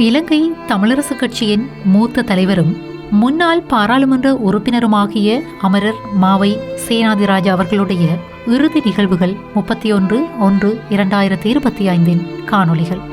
இலங்கை தமிழரசுக் கட்சியின் மூத்த தலைவரும் முன்னாள் பாராளுமன்ற உறுப்பினருமாகிய அமரர் மாவை சேனாதிராஜா அவர்களுடைய இறுதி நிகழ்வுகள் 31/1/2025 காணொளிகள்.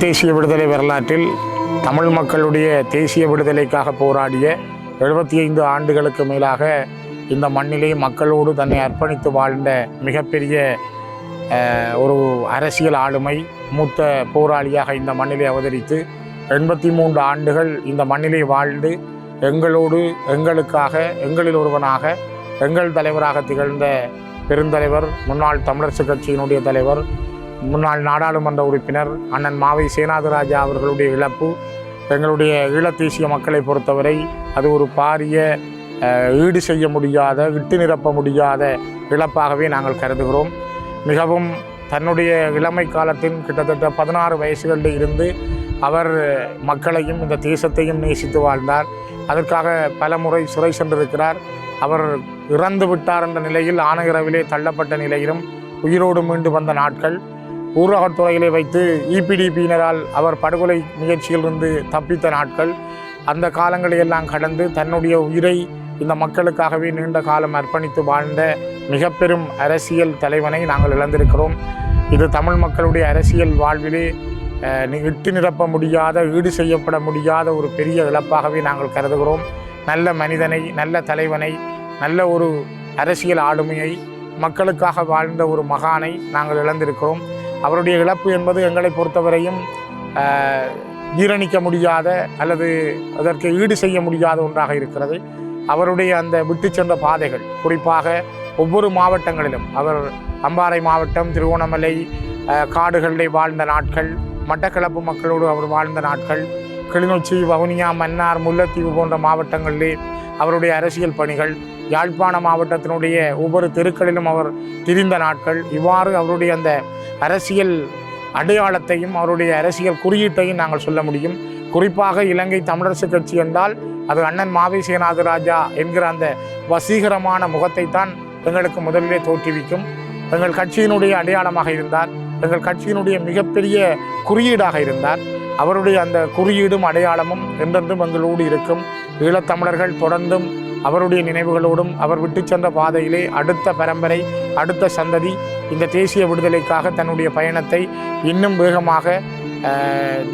தேசிய விடுதலை வரலாற்றில் தமிழ் மக்களுடைய தேசிய விடுதலைக்காக போராடிய 75 ஆண்டுகளுக்கு மேலாக இந்த மண்ணிலே மக்களோடு தன்னை அர்ப்பணித்து வாழ்ந்த மிகப்பெரிய ஒரு அரசியல் ஆளுமை, மூத்த போராளியாக இந்த மண்ணிலே அவதரித்து 83 ஆண்டுகள் இந்த மண்ணிலே வாழ்ந்து எங்களோடு, எங்களுக்காக, எங்களில் ஒருவனாக, எங்கள் தலைவராக திகழ்ந்த பெருந்தலைவர், முன்னாள் தமிழரசு கட்சியினுடைய தலைவர், முன்னாள் நாடாளுமன்ற உறுப்பினர் அண்ணன் மாவை சேனாதிராஜா அவர்களுடைய இழப்பு எங்களுடைய ஈழத்தேசிய மக்களை பொறுத்தவரை அது ஒரு பாரிய ஈடு செய்ய முடியாத, இட்டு நிரப்ப முடியாத இழப்பாகவே நாங்கள் கருதுகிறோம். மிகவும் தன்னுடைய இளமை காலத்தின் கிட்டத்தட்ட 16 வயசுகளில் இருந்து அவர் மக்களையும் இந்த தேசத்தையும் நேசித்து வாழ்ந்தார். அதற்காக பல முறை சிறை சென்றிருக்கிறார். அவர் இறந்து விட்டார் என்ற நிலையில் ஆணையரவிலே தள்ளப்பட்ட நிலையிலும் உயிரோடு மீண்டு வந்த நாட்கள், ஊரகத்துறையிலே வைத்து EPDPயினரால் அவர் படுகொலை முயற்சியிலிருந்து தப்பித்த நாட்கள், அந்த காலங்களையெல்லாம் கடந்து தன்னுடைய உயிரை இந்த மக்களுக்காகவே நீண்ட காலம் அர்ப்பணித்து வாழ்ந்த மிக பெரும் அரசியல் தலைவனை நாங்கள் இழந்திருக்கிறோம். இது தமிழ் மக்களுடைய அரசியல் வாழ்விலே இட்டு நிரப்ப முடியாத, ஈடு செய்யப்பட முடியாத ஒரு பெரிய இழப்பாகவே நாங்கள் கருதுகிறோம். நல்ல மனிதனை, நல்ல தலைவனை, நல்ல ஒரு அரசியல் ஆளுமையை, மக்களுக்காக வாழ்ந்த ஒரு மகானை நாங்கள் இழந்திருக்கிறோம். அவருடைய இழப்பு என்பது எங்களை பொறுத்தவரையும் ஜீரணிக்க முடியாத அல்லது அதற்கு ஈடு செய்ய முடியாத ஒன்றாக இருக்கிறது. அவருடைய அந்த விட்டு சென்ற பாதைகள், குறிப்பாக ஒவ்வொரு மாவட்டங்களிலும் அவர் அம்பாறை மாவட்டம், திருவோணமலை காடுகளிலே வாழ்ந்த நாட்கள், மட்டக்களப்பு மக்களோடு அவர் வாழ்ந்த நாட்கள், கிளிநொச்சி, வவுனியா, மன்னார், முல்லைத்தீவு போன்ற மாவட்டங்களிலே அவருடைய அரசியல் பணிகள், யாழ்ப்பாண மாவட்டத்தினுடைய ஒவ்வொரு தெருக்களிலும் அவர் திரிந்த நாட்கள், இவ்வாறு அவருடைய அந்த அரசியல் அடையாளத்தையும் அவருடைய அரசியல் குறியீட்டையும் நாங்கள் சொல்ல முடியும். குறிப்பாக இலங்கை தமிழரசு கட்சி என்றால் அது அண்ணன் மாவை சேனாதிராஜா என்கிற அந்த வசீகரமான முகத்தை தான் எங்களுக்கு முதலிலே தோற்றுவிக்கும். எங்கள் கட்சியினுடைய அடையாளமாக இருந்தார், எங்கள் கட்சியினுடைய மிகப்பெரிய குறியீடாக இருந்தார். அவருடைய அந்த குறியீடும் அடையாளமும் என்றென்றும் எங்களோடு இருக்கும். ஈழத்தமிழர்கள் தொடர்ந்தும் அவருடைய நினைவுகளோடும் அவர் விட்டு சென்ற பாதையிலே அடுத்த பரம்பரை, அடுத்த சந்ததி இந்த தேசிய விடுதலைக்காக தன்னுடைய பயணத்தை இன்னும் வேகமாக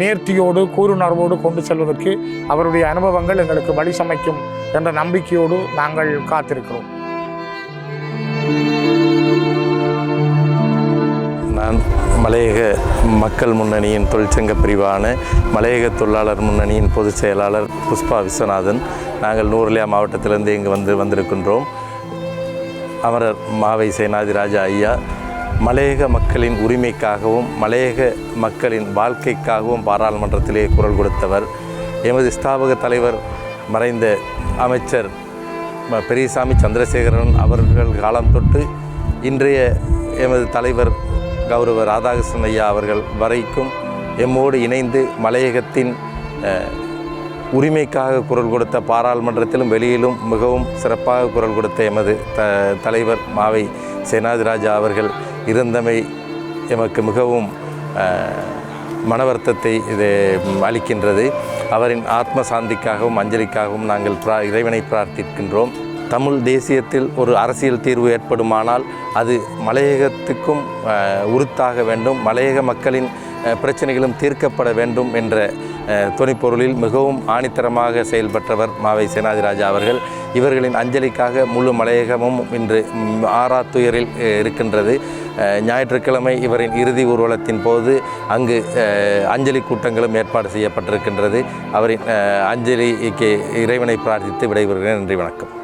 நேர்த்தியோடு, கூறுணர்வோடு கொண்டு செல்வதற்கு அவருடைய அனுபவங்கள் எங்களுக்கு வழி சமைக்கும் என்ற நம்பிக்கையோடு நாங்கள் காத்திருக்கிறோம். நான் மலையக மக்கள் முன்னணியின் தொழிற்சங்க பிரிவான மலையக தொழிலாளர் முன்னணியின் பொதுச் செயலாளர் புஷ்பா விஸ்வநாதன். நாங்கள் நூறுலியா மாவட்டத்திலிருந்து இங்கு வந்திருக்கின்றோம். அமரர் மாவை சேனாதிராஜா ஐயா மலையக மக்களின் உரிமைக்காகவும் மலையக மக்களின் வாழ்க்கைக்காகவும் பாராளுமன்றத்திலே குரல் கொடுத்தவர். எமது ஸ்தாபக தலைவர் மறைந்த அமைச்சர் பெரியசாமி சந்திரசேகரன் அவர்கள் காலம் தொட்டு இன்றைய எமது தலைவர் கௌரவ ராதாகிருஷ்ணன் ஐயா அவர்கள் வரைக்கும் எம்மோடு இணைந்து மலையகத்தின் உரிமைக்காக குரல் கொடுத்த, பாராளுமன்றத்திலும் வெளியிலும் மிகவும் சிறப்பாக குரல் கொடுத்த எமது தலைவர் மாவை சேனாதிராஜா அவர்கள் இருந்தமை எமக்கு மிகவும் மனவருத்தத்தை இது அளிக்கின்றது. அவரின் ஆத்ம சாந்திக்காகவும் அஞ்சலிக்காகவும் நாங்கள் இறைவனை பிரார்த்திக்கின்றோம். தமிழ் தேசியத்தில் ஒரு அரசியல் தீர்வு ஏற்படுமானால் அது மலையகத்துக்கும் உறுத்தாக வேண்டும், மலையக மக்களின் பிரச்சனைகளும் தீர்க்கப்பட வேண்டும் என்ற துணைப்பொருளில் மிகவும் ஆணித்தரமாக செயல்பட்டவர் மாவை சேனாதிராஜா அவர்கள். இவர்களின் அஞ்சலிக்காக முழு மலையகமும் இன்று ஆறாத்துயரில் இருக்கின்றது. ஞாயிற்றுக்கிழமை இவரின் இறுதி ஊர்வலத்தின் போது அங்கு அஞ்சலி கூட்டங்களும் ஏற்பாடு செய்யப்பட்டிருக்கின்றது. அவரின் அஞ்சலிக்கு இறைவனை பிரார்த்தித்து விடைபெறுகிறேன். நன்றி, வணக்கம்.